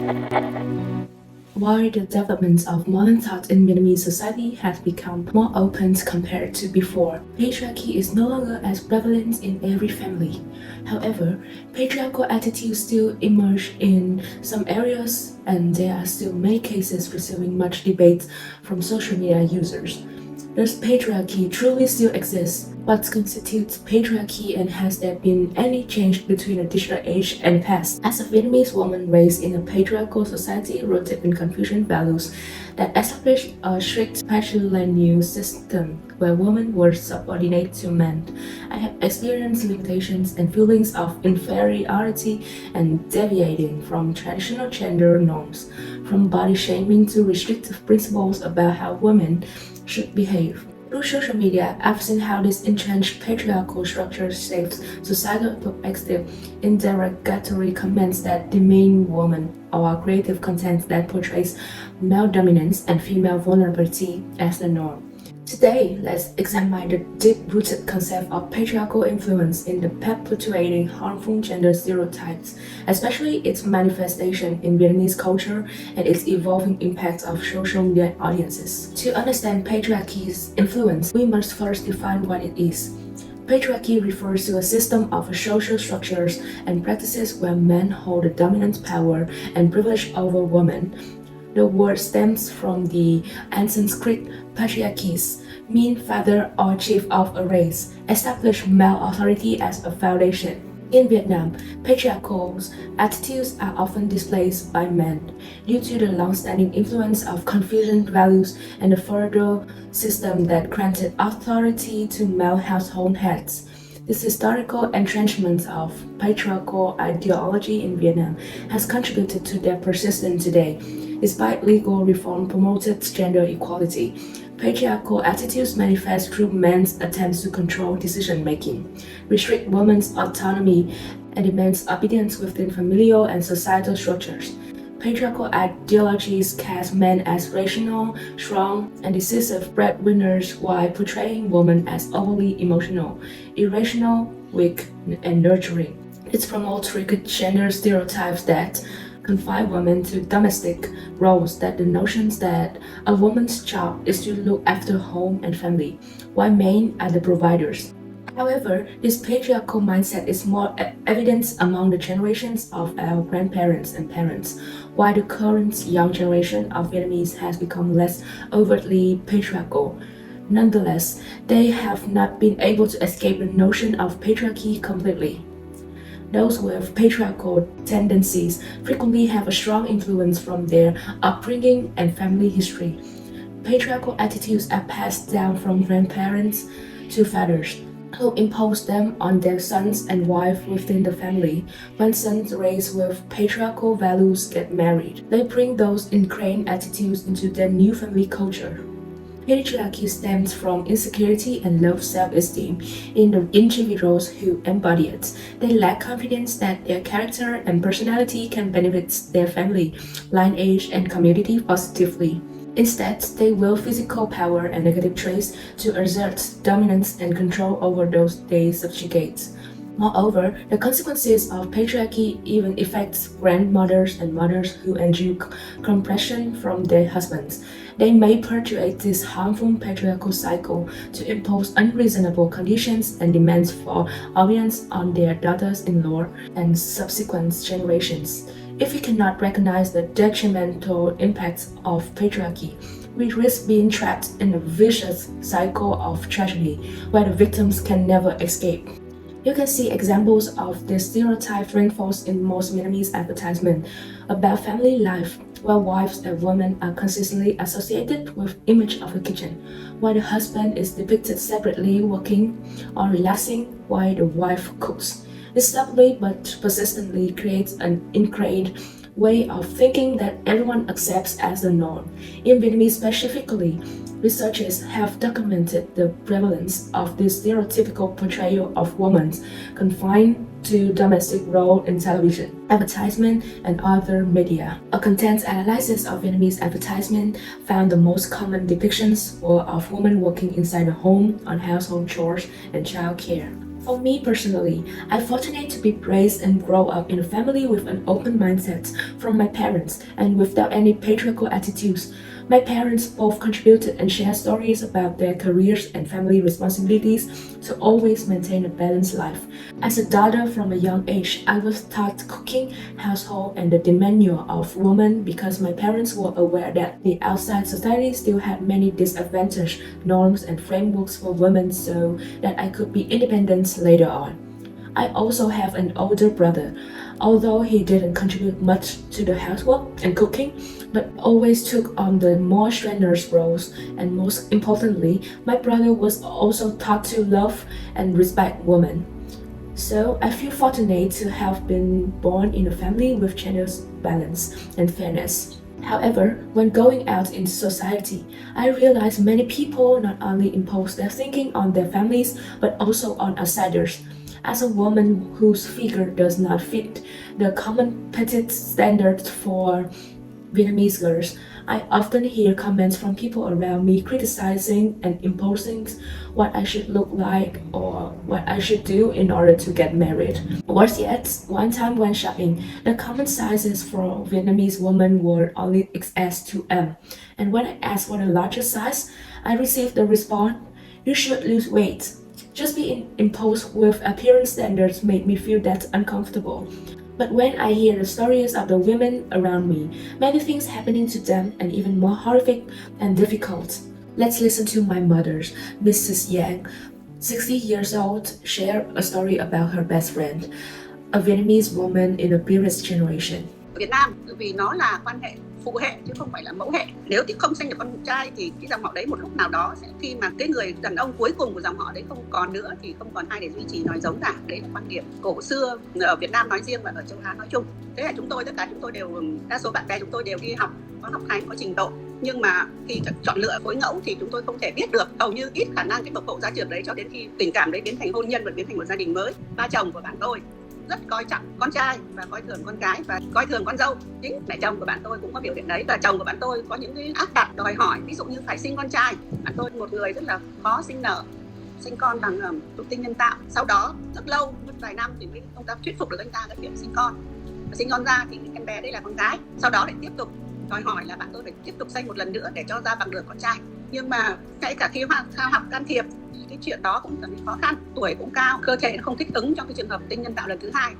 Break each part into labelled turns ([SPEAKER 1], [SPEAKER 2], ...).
[SPEAKER 1] While the development of modern thought in Vietnamese society has become more open compared to before, patriarchy is no longer as prevalent in every family. However, patriarchal attitudes still emerge in some areas, and there are still many cases receiving much debate from social media users. Does patriarchy truly still exist? What constitutes patriarchy, and has there been any change between the digital age and past? As a Vietnamese woman raised in a patriarchal society rooted in Confucian values that established a strict patrilineal system where women were subordinate to men, I have experienced limitations and feelings of inferiority and deviating from traditional gender norms, from body shaming to restrictive principles about how women should behave. Through social media, I've seen how this entrenched patriarchal structure shapes societal perspective in derogatory comments that demean women, or creative content that portrays male dominance and female vulnerability as the norm. Today, let's examine the deep-rooted concept of patriarchal influence in the perpetuating harmful gender stereotypes, especially its manifestation in Vietnamese culture and its evolving impact of social media audiences. To understand patriarchy's influence, we must first define what it is. Patriarchy refers to a system of social structures and practices where men hold the dominant power and privilege over women. The word stems from the ancient Greek patriarchs, mean father or chief of a race, establish male authority as a foundation. In Vietnam, patriarchal attitudes are often displayed by men due to the long-standing influence of Confucian values and the feudal system that granted authority to male household heads. This historical entrenchment of patriarchal ideology in Vietnam has contributed to their persistence today. Despite legal reform promoted gender equality, patriarchal attitudes manifest through men's attempts to control decision-making, restrict women's autonomy, and demand obedience within familial and societal structures. Patriarchal ideologies cast men as rational, strong, and decisive breadwinners while portraying women as overly emotional, irrational, weak, and nurturing. It promotes rigid gender stereotypes that confine women to domestic roles, that the notions that a woman's job is to look after home and family, while men are the providers. However, this patriarchal mindset is more evident among the generations of our grandparents and parents, while the current young generation of Vietnamese has become less overtly patriarchal. Nonetheless, they have not been able to escape the notion of patriarchy completely. Those with patriarchal tendencies frequently have a strong influence from their upbringing and family history. Patriarchal attitudes are passed down from grandparents to fathers, who impose them on their sons and wives within the family. When sons raised with patriarchal values get married, they bring those ingrained attitudes into their new family culture. Patriarchy stems from insecurity and low self-esteem in the individuals who embody it. They lack confidence that their character and personality can benefit their family, lineage, and community positively. Instead, they wield physical power and negative traits to exert dominance and control over those they subjugate. Moreover, the consequences of patriarchy even affect grandmothers and mothers who endure compression from their husbands. They may perpetuate this harmful patriarchal cycle to impose unreasonable conditions and demands for obedience on their daughters-in-law and subsequent generations. If we cannot recognize the detrimental impacts of patriarchy, we risk being trapped in a vicious cycle of tragedy where the victims can never escape. You can see examples of this stereotype reinforced in most Vietnamese advertisements about family life, where wives and women are consistently associated with image of a kitchen, while the husband is depicted separately working or relaxing while the wife cooks. This subtly but persistently creates an ingrained way of thinking that everyone accepts as the norm. In Vietnamese specifically, researchers have documented the prevalence of this stereotypical portrayal of women confined to domestic role in television, advertisement, and other media. A content analysis of Vietnamese advertisement found the most common depictions were of women working inside the home on household chores and child care. For me personally, I'm fortunate to be raised and grow up in a family with an open mindset from my parents and without any patriarchal attitudes. My parents both contributed and shared stories about their careers and family responsibilities to always maintain a balanced life. As a daughter from a young age, I was taught cooking, household, and the demeanor of women because my parents were aware that the outside society still had many disadvantaged norms and frameworks for women so that I could be independent later on. I also have an older brother, although he didn't contribute much to the housework and cooking, but always took on the more strenuous roles, and most importantly, my brother was also taught to love and respect women. So I feel fortunate to have been born in a family with gender balance and fairness. However, when going out in society, I realize many people not only impose their thinking on their families but also on outsiders. As a woman whose figure does not fit the common petite standards for Vietnamese girls, I often hear comments from people around me criticizing and imposing what I should look like or what I should do in order to get married. Worse yet, one time when shopping, the common sizes for Vietnamese women were only XS to M, and when I asked for a larger size, I received the response, "You should lose weight." Just being imposed with appearance standards made me feel that uncomfortable. But when I hear the stories of the women around me, many things happening to them and even more horrific and difficult. Let's listen to my mother, Mrs. Yang, 60 years old, share a story about her best friend, a Vietnamese woman in the previous generation.
[SPEAKER 2] Việt Nam vì nó là quan hệ phụ hệ chứ không phải là mẫu hệ. Nếu thì không sinh được con trai thì cái dòng họ đấy một lúc nào đó sẽ khi mà cái người đàn ông cuối cùng của dòng họ đấy không còn nữa thì không còn ai để duy trì nói giống cả. Đấy là quan điểm cổ xưa ở Việt Nam nói riêng và ở châu Á nói chung. Thế là tất cả chúng tôi đều, đa số bạn bè chúng tôi đều đi học, có học hành, có trình độ. Nhưng mà khi chọn lựa phối ngẫu thì chúng tôi không thể biết được, hầu như ít khả năng cái bộc lộ ra trường đấy cho đến khi tình cảm đấy biến thành hôn nhân và biến thành một gia đình mới. Ba chồng của bạn tôi rất coi trọng con trai và coi thường con gái và coi thường con dâu. Chính mẹ chồng của bạn tôi cũng có biểu hiện đấy, và chồng của bạn tôi có những cái áp đặt đòi hỏi, ví dụ như phải sinh con trai. Bạn tôi một người rất là khó sinh nở, sinh con bằng thụ tinh nhân tạo. Sau đó rất lâu, mất vài năm thì mới ông ta thuyết phục được anh ta cái việc sinh con. Và sinh con ra thì em bé đây là con gái. Sau đó lại tiếp tục đòi hỏi là bạn tôi phải tiếp tục sinh một lần nữa để cho ra bằng được con trai. Nhưng mà ngay cả khi khoa học can thiệp, cái chuyện đó cũng rất khó khăn, tuổi cũng cao, cơ thể nó không thích ứng trong cái trường hợp tinh nhân tạo lần thứ hai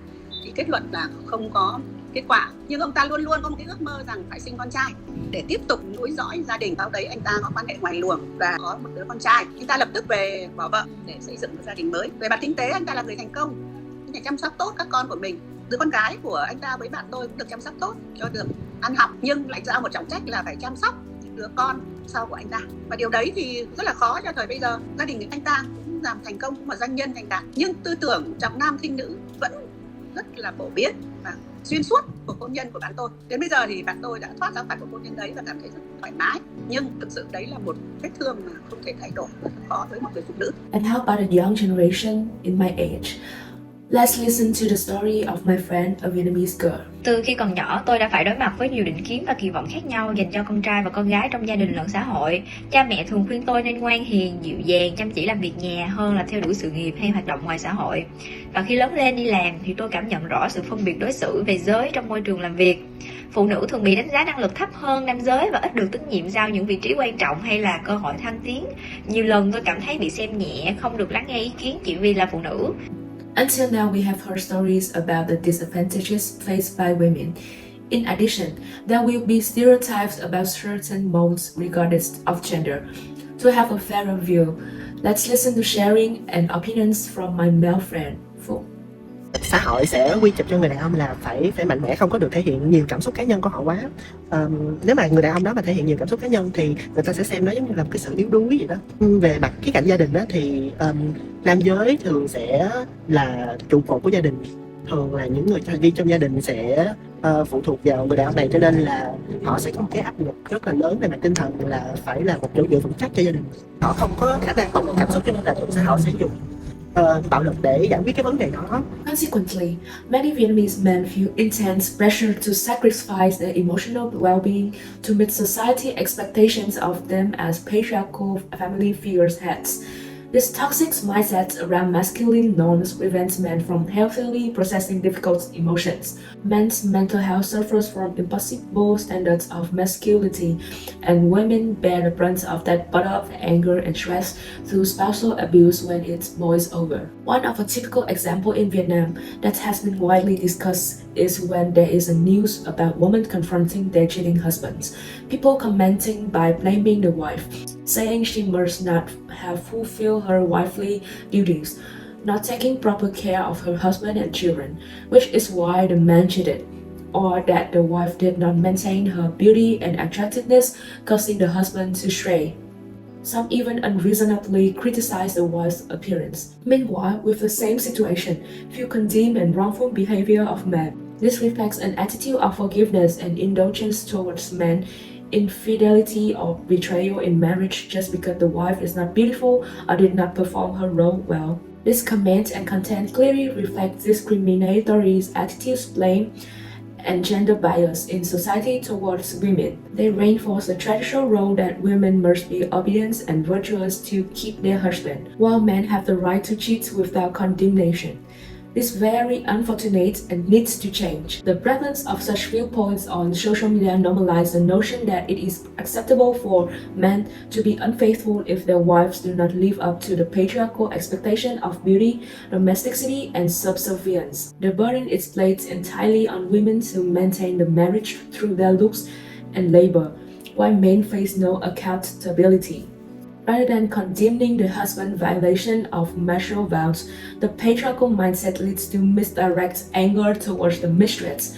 [SPEAKER 2] thì kết luận là không có kết quả. Nhưng ông ta luôn luôn có một cái ước mơ rằng phải sinh con trai để tiếp tục nối dõi gia đình. Sau đấy anh ta có quan hệ ngoài luồng và có một đứa con trai. Anh ta lập tức về bỏ vợ để xây dựng một gia đình mới. Về mặt kinh tế anh ta là người thành công, anh ta chăm sóc tốt các con của mình. Đứa con gái của anh ta với bạn tôi cũng được chăm sóc tốt, cho được ăn học, nhưng lại giao một trọng trách là phải chăm sóc đứa con sau của anh ta. Và điều đấy thì rất là khó cho thời bây giờ. Gia đình anh ta cũng làm thành công, cũng là doanh nhân thành đạt, nhưng tư tưởng trọng nam khinh nữ vẫn rất là phổ biến và xuyên suốt của hôn nhân của bạn tôi. Đến bây giờ thì bạn tôi đã thoát ra khỏi cuộc hôn nhân đấy và cảm thấy rất thoải mái. Nhưng thực sự đấy là một vết thương mà không thể thay đổi, rất khó với một người phụ nữ.
[SPEAKER 1] And how about a young generation in my age? Let's listen to the story of my friend, a Vietnamese girl.
[SPEAKER 3] Từ khi còn nhỏ, tôi đã phải đối mặt với nhiều định kiến và kỳ vọng khác nhau dành cho con trai và con gái trong gia đình lẫn xã hội. Cha mẹ thường khuyên tôi nên ngoan hiền, dịu dàng, chăm chỉ làm việc nhà hơn là theo đuổi sự nghiệp hay hoạt động ngoài xã hội. Và khi lớn lên đi làm thì tôi cảm nhận rõ sự phân biệt đối xử về giới trong môi trường làm việc. Phụ nữ thường bị đánh giá năng lực thấp hơn nam giới và ít được tín nhiệm giao những vị trí quan trọng hay là cơ hội thăng tiến. Nhiều lần tôi cảm thấy bị xem nhẹ, không được lắng nghe ý kiến chỉ vì là phụ nữ.
[SPEAKER 1] Until now, we have heard stories about the disadvantages faced by women. In addition, there will be stereotypes about certain modes regardless of gender. To have a fairer view, let's listen to sharing and opinions from my male friend, Phúc.
[SPEAKER 4] Xã hội sẽ quy chụp cho người đàn ông là phải mạnh mẽ, không có được thể hiện nhiều cảm xúc cá nhân của họ quá. Nếu mà người đàn ông đó mà thể hiện nhiều cảm xúc cá nhân thì người ta sẽ xem nó giống như là một cái sự yếu đuối vậy đó. Về mặt khía cạnh gia đình đó thì nam giới thường sẽ là trụ cột của gia đình, thường là những người thành viên trong gia đình sẽ phụ thuộc vào người đàn ông này, cho nên là họ sẽ có một cái áp lực rất là lớn về mặt tinh thần là phải là một chỗ dựa vững chắc cho gia đình. Họ không có khả năng tổng cảm xúc, cho nên là thường sẽ họ sẽ dùng bạo lực để giải quyết cái vấn đề đó.
[SPEAKER 1] Consequently, many Vietnamese men feel intense pressure to sacrifice their emotional well-being to meet society expectations of them as patriarchal family figures heads. This toxic mindset around masculine norms prevents men from healthily processing difficult emotions. Men's mental health suffers from impossible standards of masculinity, and women bear the brunt of that bottled-up anger and stress through spousal abuse when it boils over. One of a typical example in Vietnam that has been widely discussed is when there is a news about women confronting their cheating husbands. People commenting by blaming the wife, saying she must not have fulfilled her wifely duties, not taking proper care of her husband and children, which is why the man cheated, or that the wife did not maintain her beauty and attractiveness, causing the husband to stray. Some even unreasonably criticize the wife's appearance. Meanwhile, with the same situation, few condemn and wrongful behavior of men. This reflects an attitude of forgiveness and indulgence towards men, infidelity or betrayal in marriage just because the wife is not beautiful or did not perform her role well. This comment and content clearly reflect discriminatory attitudes, blame, and gender bias in society towards women. They reinforce the traditional role that women must be obedient and virtuous to keep their husband, while men have the right to cheat without condemnation. This is very unfortunate and needs to change. The prevalence of such viewpoints on social media normalizes the notion that it is acceptable for men to be unfaithful if their wives do not live up to the patriarchal expectation of beauty, domesticity, and subservience. The burden is placed entirely on women to maintain the marriage through their looks and labor, while men face no accountability. Rather than condemning the husband's violation of marital vows, the patriarchal mindset leads to misdirect anger towards the mistress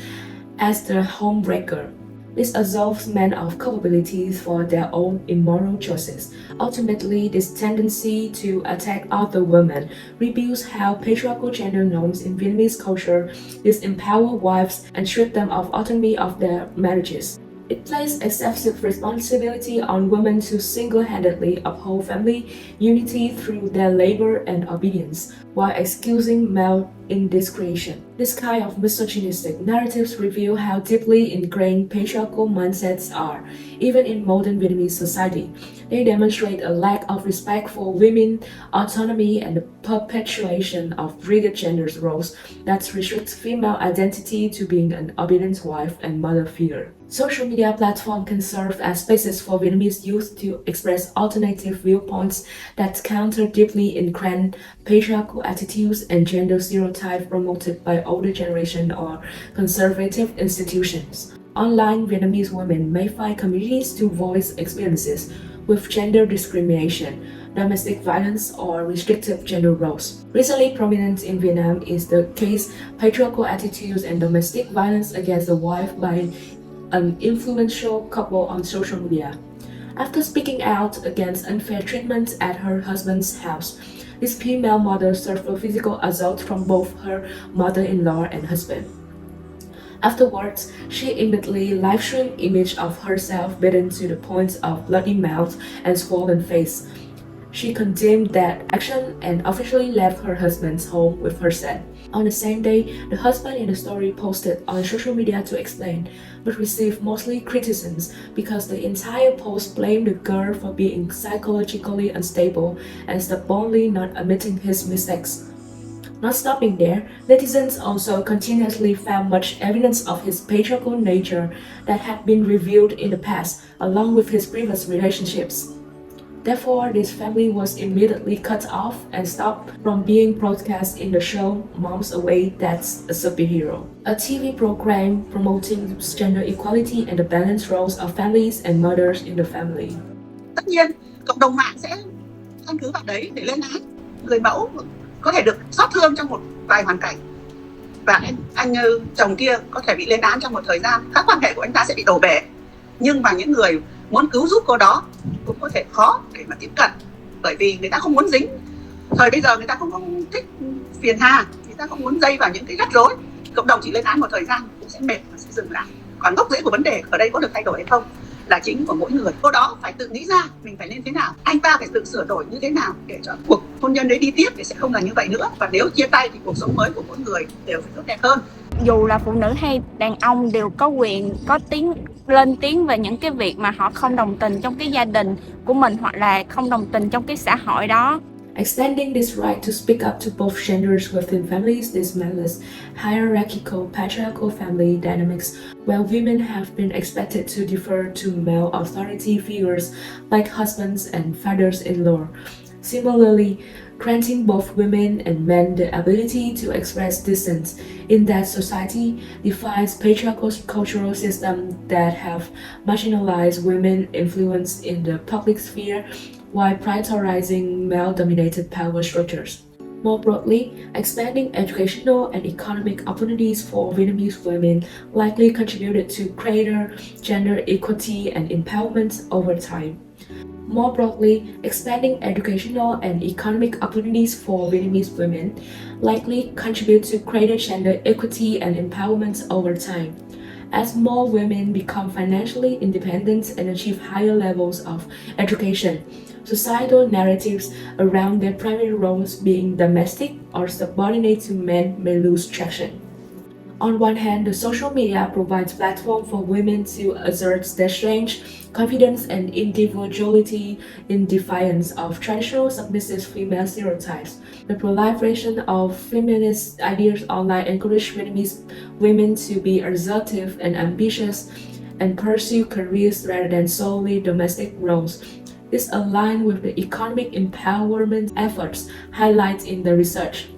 [SPEAKER 1] as the homebreaker. This absolves men of culpability for their own immoral choices. Ultimately, this tendency to attack other women reveals how patriarchal gender norms in Vietnamese culture disempower wives and strip them of autonomy of their marriages. It places excessive responsibility on women to single-handedly uphold family unity through their labor and obedience, while excusing male indiscretion. This kind of misogynistic narratives reveal how deeply ingrained patriarchal mindsets are, even in modern Vietnamese society. They demonstrate a lack of respect for women's autonomy and the perpetuation of rigid gender roles that restricts female identity to being an obedient wife and mother figure. Social media platforms can serve as spaces for Vietnamese youth to express alternative viewpoints that counter deeply ingrained patriarchal attitudes and gender stereotypes promoted by older generation or conservative institutions. Online, Vietnamese women may find communities to voice experiences with gender discrimination, domestic violence, or restrictive gender roles. Recently prominent in Vietnam is the case patriarchal attitudes and domestic violence against the wife by an influential couple on social media. After speaking out against unfair treatment at her husband's house, this female mother suffered physical assault from both her mother-in-law and husband. Afterwards, she immediately live-streamed images of herself beaten to the point of bloody mouth and swollen face. She condemned that action and officially left her husband's home with her son. On the same day, the husband in the story posted on social media to explain, but received mostly criticisms because the entire post blamed the girl for being psychologically unstable and stubbornly not admitting his mistakes. Not stopping there, netizens also continuously found much evidence of his patriarchal nature that had been revealed in the past, along with his previous relationships. Therefore, this family was immediately cut off and stopped from being broadcast in the show Moms Away That's a Superhero, a TV program promoting gender equality and the balanced roles of families and mothers in the family.
[SPEAKER 2] Tất nhiên, cộng đồng mạng sẽ căn cứ vào đấy để lên án. Người mẫu có thể được xót thương trong một vài hoàn cảnh, và anh chồng kia có thể bị lên án trong một thời gian, các quan hệ của anh ta sẽ bị đổ bể. Nhưng mà những người muốn cứu giúp cô đó cũng có thể khó để mà tiếp cận, bởi vì người ta không muốn dính. Thời bây giờ người ta không thích phiền hà, người ta không muốn dây vào những cái rắc rối. Cộng đồng chỉ lên án một thời gian cũng sẽ mệt và sẽ dừng lại. Còn gốc rễ của vấn đề ở đây có được thay đổi hay không là chính của mỗi người. Cô đó phải tự nghĩ ra mình phải lên thế nào, anh ta phải tự sửa đổi như thế nào để cho cuộc hôn nhân đấy đi tiếp để sẽ không là như vậy nữa. Và nếu chia tay thì cuộc sống mới của mỗi người đều phải tốt đẹp hơn.
[SPEAKER 5] Dù là phụ nữ hay đàn ông đều có quyền có lên tiếng về những cái việc mà họ không đồng tình trong cái gia đình của mình hoặc là không đồng tình trong cái xã hội đó.
[SPEAKER 1] Extending this right to speak up to both genders within families dismantles hierarchical patriarchal family dynamics, where women have been expected to defer to male authority figures like husbands and fathers-in-law. Similarly, granting both women and men the ability to express dissent in that society defies patriarchal cultural systems that have marginalized women's influence in the public sphere while prioritizing male-dominated power structures. More broadly, expanding educational and economic opportunities for Vietnamese women likely contributed to greater gender equity and empowerment over time. More broadly, expanding educational and economic opportunities for Vietnamese women likely contribute to greater gender equity and empowerment over time. As more women become financially independent and achieve higher levels of education, societal narratives around their primary roles being domestic or subordinate to men may lose traction. On one hand, the social media provides platform for women to assert their strength, confidence, and individuality in defiance of traditional submissive female stereotypes. The proliferation of feminist ideas online encourage Vietnamese women to be assertive and ambitious and pursue careers rather than solely domestic roles. This aligns with the economic empowerment efforts highlighted in the research.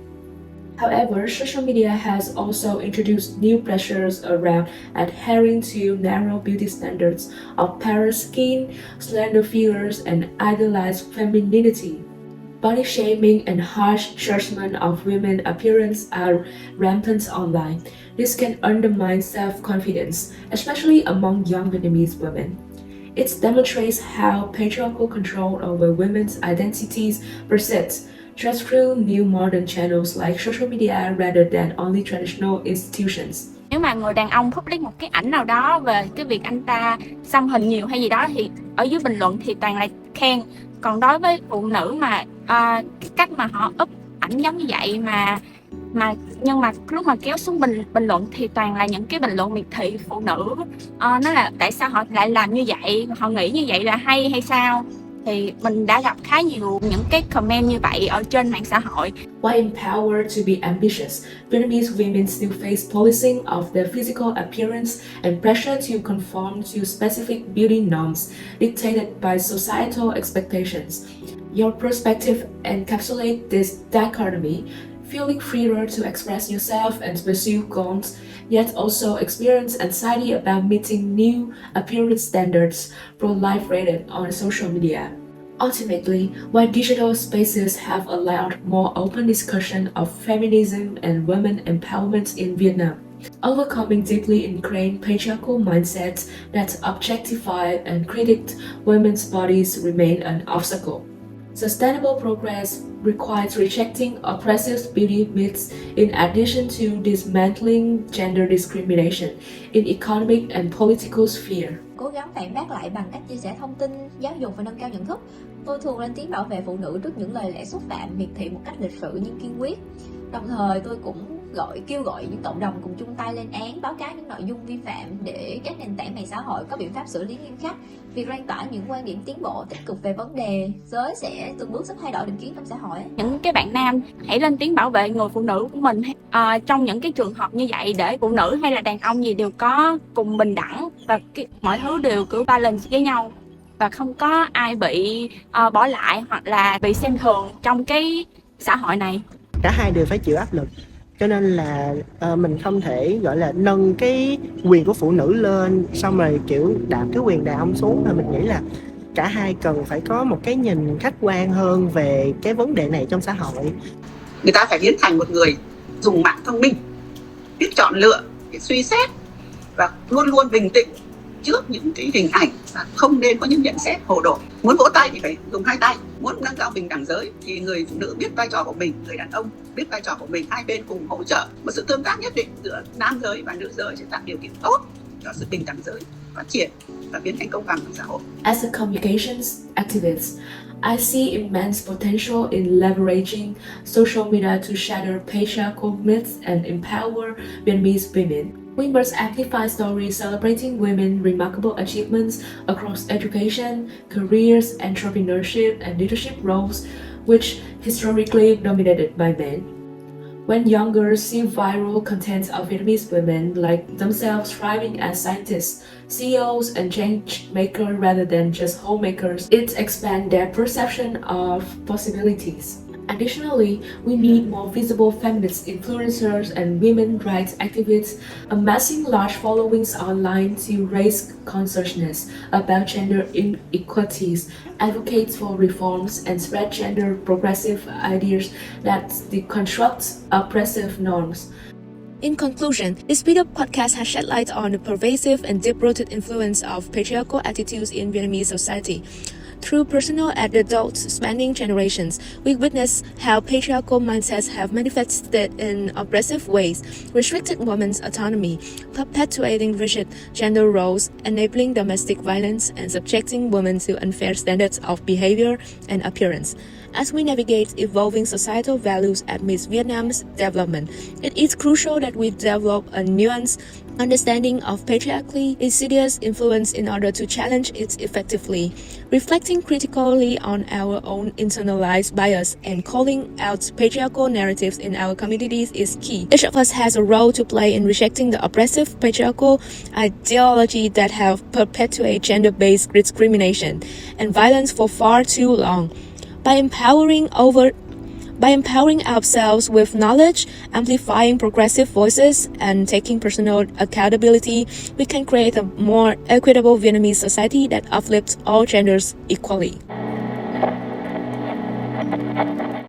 [SPEAKER 1] However, social media has also introduced new pressures around adhering to narrow beauty standards of pale skin, slender figures, and idealized femininity. Body shaming and harsh judgment of women's appearance are rampant online. This can undermine self-confidence, especially among young Vietnamese women. It demonstrates how patriarchal control over women's identities persists, just through new modern channels like social media rather than only traditional institutions.
[SPEAKER 5] Nếu mà người đàn ông public một cái ảnh nào đó về cái việc anh ta xăm hình nhiều hay gì đó thì ở dưới bình luận thì toàn là khen. Còn đối với phụ nữ mà cái cách mà họ up ảnh giống như vậy nhưng mà lúc mà kéo xuống bình luận thì toàn là những cái bình luận miệt thị phụ nữ. Nó là tại sao họ lại làm như vậy, họ nghĩ như vậy là hay sao? Thì mình đã gặp khá nhiều những cái comment như vậy ở trên mạng xã hội.
[SPEAKER 1] While empowered to be ambitious, Vietnamese women still face policing of their physical appearance and pressure to conform to specific beauty norms dictated by societal expectations. Your perspective encapsulates this dichotomy, feeling freer to express yourself and pursue goals, yet also experience anxiety about meeting new appearance standards proliferated on social media. Ultimately, while digital spaces have allowed more open discussion of feminism and women empowerment in Vietnam, overcoming deeply ingrained patriarchal mindsets that objectify and critique women's bodies remain an obstacle. Sustainable progress requires rejecting oppressive beauty myths in addition to dismantling gender discrimination in economic and political sphere.
[SPEAKER 6] Cố gắng phản bác lại bằng cách chia sẻ thông tin, giáo dục và nâng cao nhận thức. Tôi thường lên tiếng bảo vệ phụ nữ trước những lời lẽ xúc phạm, miệt thị một cách lịch sự nhưng kiên quyết. Đồng thời tôi cũng kêu gọi những cộng đồng cùng chung tay lên án, báo cáo những nội dung vi phạm để các nền tảng mạng xã hội có biện pháp xử lý nghiêm khắc. Việc lan tỏa những quan điểm tiến bộ tích cực về vấn đề giới sẽ từng bước giúp thay đổi định kiến trong xã hội.
[SPEAKER 5] Những cái bạn nam hãy lên tiếng bảo vệ người phụ nữ của mình trong những cái trường hợp như vậy, để phụ nữ hay là đàn ông gì đều có cùng bình đẳng và mọi thứ đều cứ balance với nhau và không có ai bị bỏ lại hoặc là bị xem thường trong cái xã hội này.
[SPEAKER 4] Cả hai đều phải chịu áp lực, cho nên là mình không thể gọi là nâng cái quyền của phụ nữ lên xong rồi kiểu đạp cái quyền đàn ông xuống. Mà mình nghĩ là cả hai cần phải có một cái nhìn khách quan hơn về cái vấn đề này trong xã hội.
[SPEAKER 2] Người ta phải biến thành một người dùng mạng thông minh, biết chọn lựa, biết suy xét và luôn luôn bình tĩnh trước những cái hình ảnh và không nên có những nhận xét hồ đồ. Muốn vỗ tay thì phải dùng hai tay, muốn nâng cao bình đẳng giới thì người phụ nữ biết vai trò của mình, người đàn ông biết vai trò của mình, hai bên cùng hỗ trợ một sự tương tác nhất định giữa nam giới và nữ giới sẽ tạo điều kiện tốt cho sự bình đẳng giới phát triển và biến thành công bằng trong xã hội.
[SPEAKER 1] As a communications activist, I see immense potential in leveraging social media to shatter patriarchal myths and empower Vietnamese women. We must amplify stories celebrating women's remarkable achievements across education, careers, entrepreneurship, and leadership roles which historically dominated by men. When young girls see viral content of Vietnamese women like themselves thriving as scientists, CEOs, and change makers rather than just homemakers, it expands their perception of possibilities. Additionally, we need more visible feminist influencers and women rights activists amassing large followings online to raise consciousness about gender inequalities, advocate for reforms, and spread gender progressive ideas that deconstruct oppressive norms. In conclusion, this video podcast has shed light on the pervasive and deep-rooted influence of patriarchal attitudes in Vietnamese society. Through personal anecdotes spanning generations, we witness how patriarchal mindsets have manifested in oppressive ways, restricted women's autonomy, perpetuating rigid gender roles, enabling domestic violence, and subjecting women to unfair standards of behavior and appearance. As we navigate evolving societal values amidst Vietnam's development, it is crucial that we develop a nuanced understanding of patriarchy's insidious influence in order to challenge it effectively. Reflecting critically on our own internalized bias and calling out patriarchal narratives in our communities is key. Each of us has a role to play in rejecting the oppressive patriarchal ideology that have perpetuated gender-based discrimination and violence for far too long. By empowering ourselves with knowledge, amplifying progressive voices, and taking personal accountability, we can create a more equitable Vietnamese society that uplifts all genders equally.